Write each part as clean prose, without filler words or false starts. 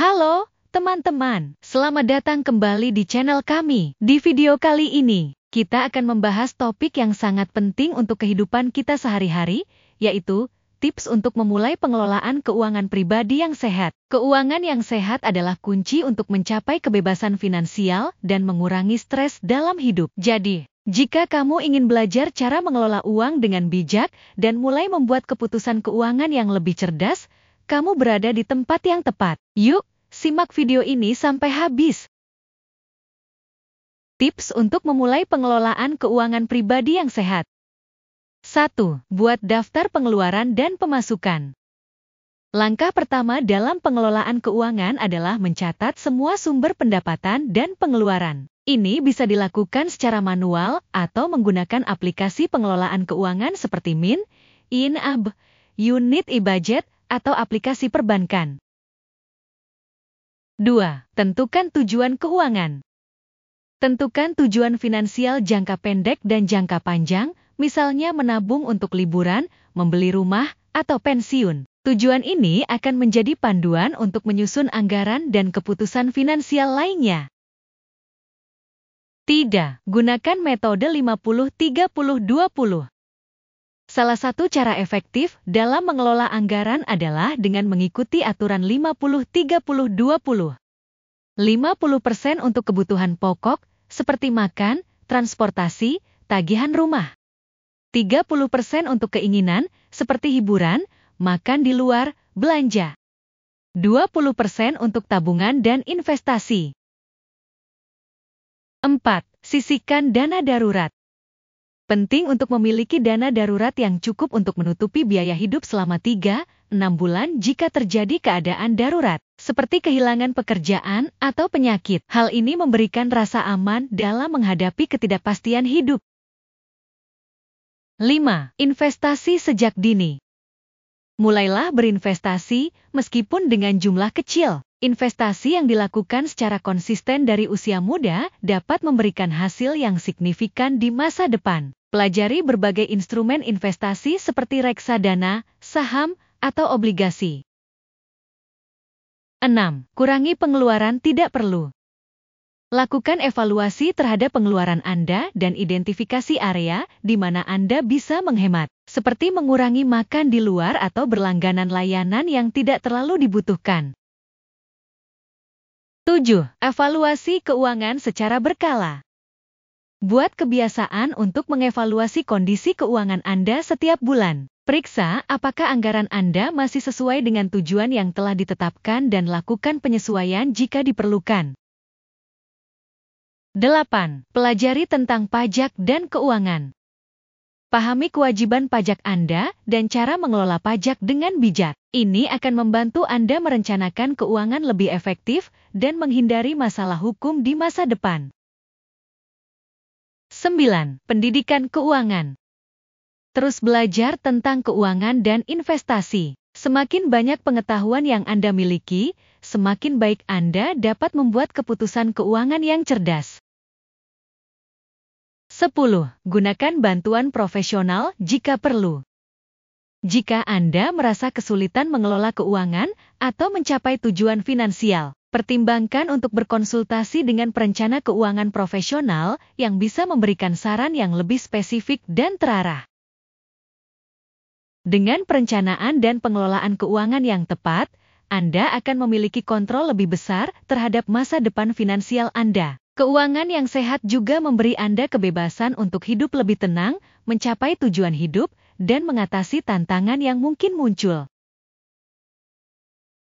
Halo, teman-teman. Selamat datang kembali di channel kami. Di video kali ini, kita akan membahas topik yang sangat penting untuk kehidupan kita sehari-hari, yaitu tips untuk memulai pengelolaan keuangan pribadi yang sehat. Keuangan yang sehat adalah kunci untuk mencapai kebebasan finansial dan mengurangi stres dalam hidup. Jadi, jika kamu ingin belajar cara mengelola uang dengan bijak dan mulai membuat keputusan keuangan yang lebih cerdas, kamu berada di tempat yang tepat. Yuk, simak video ini sampai habis. Tips untuk memulai pengelolaan keuangan pribadi yang sehat. 1. Buat daftar pengeluaran dan pemasukan. Langkah pertama dalam pengelolaan keuangan adalah mencatat semua sumber pendapatan dan pengeluaran. Ini bisa dilakukan secara manual atau menggunakan aplikasi pengelolaan keuangan seperti Mint, In-Ab, Unit e-Budget, atau aplikasi perbankan. 2. Tentukan tujuan keuangan. Tentukan tujuan finansial jangka pendek dan jangka panjang, misalnya menabung untuk liburan, membeli rumah, atau pensiun. Tujuan ini akan menjadi panduan untuk menyusun anggaran dan keputusan finansial lainnya. 3. Gunakan metode 50-30-20. Salah satu cara efektif dalam mengelola anggaran adalah dengan mengikuti aturan 50-30-20. 50% untuk kebutuhan pokok, seperti makan, transportasi, tagihan rumah. 30% untuk keinginan, seperti hiburan, makan di luar, belanja. 20% untuk tabungan dan investasi. 4. Sisihkan dana darurat. Penting untuk memiliki dana darurat yang cukup untuk menutupi biaya hidup selama 3-6 bulan jika terjadi keadaan darurat, seperti kehilangan pekerjaan atau penyakit. Hal ini memberikan rasa aman dalam menghadapi ketidakpastian hidup. 5. Investasi sejak dini. Mulailah berinvestasi meskipun dengan jumlah kecil. Investasi yang dilakukan secara konsisten dari usia muda dapat memberikan hasil yang signifikan di masa depan. Pelajari berbagai instrumen investasi seperti reksadana, saham, atau obligasi. 6. Kurangi pengeluaran tidak perlu. Lakukan evaluasi terhadap pengeluaran Anda dan identifikasi area di mana Anda bisa menghemat, seperti mengurangi makan di luar atau berlangganan layanan yang tidak terlalu dibutuhkan. 7. Evaluasi keuangan secara berkala. Buat kebiasaan untuk mengevaluasi kondisi keuangan Anda setiap bulan. Periksa apakah anggaran Anda masih sesuai dengan tujuan yang telah ditetapkan dan lakukan penyesuaian jika diperlukan. 8. Pelajari tentang pajak dan keuangan. Pahami kewajiban pajak Anda dan cara mengelola pajak dengan bijak. Ini akan membantu Anda merencanakan keuangan lebih efektif dan menghindari masalah hukum di masa depan. 9. Pendidikan keuangan. Terus belajar tentang keuangan dan investasi. Semakin banyak pengetahuan yang Anda miliki, semakin baik Anda dapat membuat keputusan keuangan yang cerdas. 10. Gunakan bantuan profesional jika perlu. Jika Anda merasa kesulitan mengelola keuangan atau mencapai tujuan finansial, pertimbangkan untuk berkonsultasi dengan perencana keuangan profesional yang bisa memberikan saran yang lebih spesifik dan terarah. Dengan perencanaan dan pengelolaan keuangan yang tepat, Anda akan memiliki kontrol lebih besar terhadap masa depan finansial Anda. Keuangan yang sehat juga memberi Anda kebebasan untuk hidup lebih tenang, mencapai tujuan hidup, dan mengatasi tantangan yang mungkin muncul.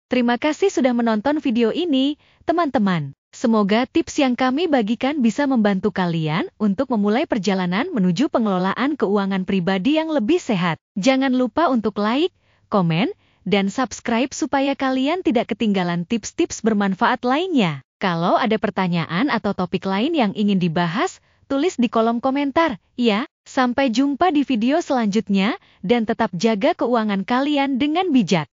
Terima kasih sudah menonton video ini, teman-teman. Semoga tips yang kami bagikan bisa membantu kalian untuk memulai perjalanan menuju pengelolaan keuangan pribadi yang lebih sehat. Jangan lupa untuk like, komen, dan subscribe supaya kalian tidak ketinggalan tips-tips bermanfaat lainnya. Kalau ada pertanyaan atau topik lain yang ingin dibahas, tulis di kolom komentar, ya. Sampai jumpa di video selanjutnya, dan tetap jaga keuangan kalian dengan bijak.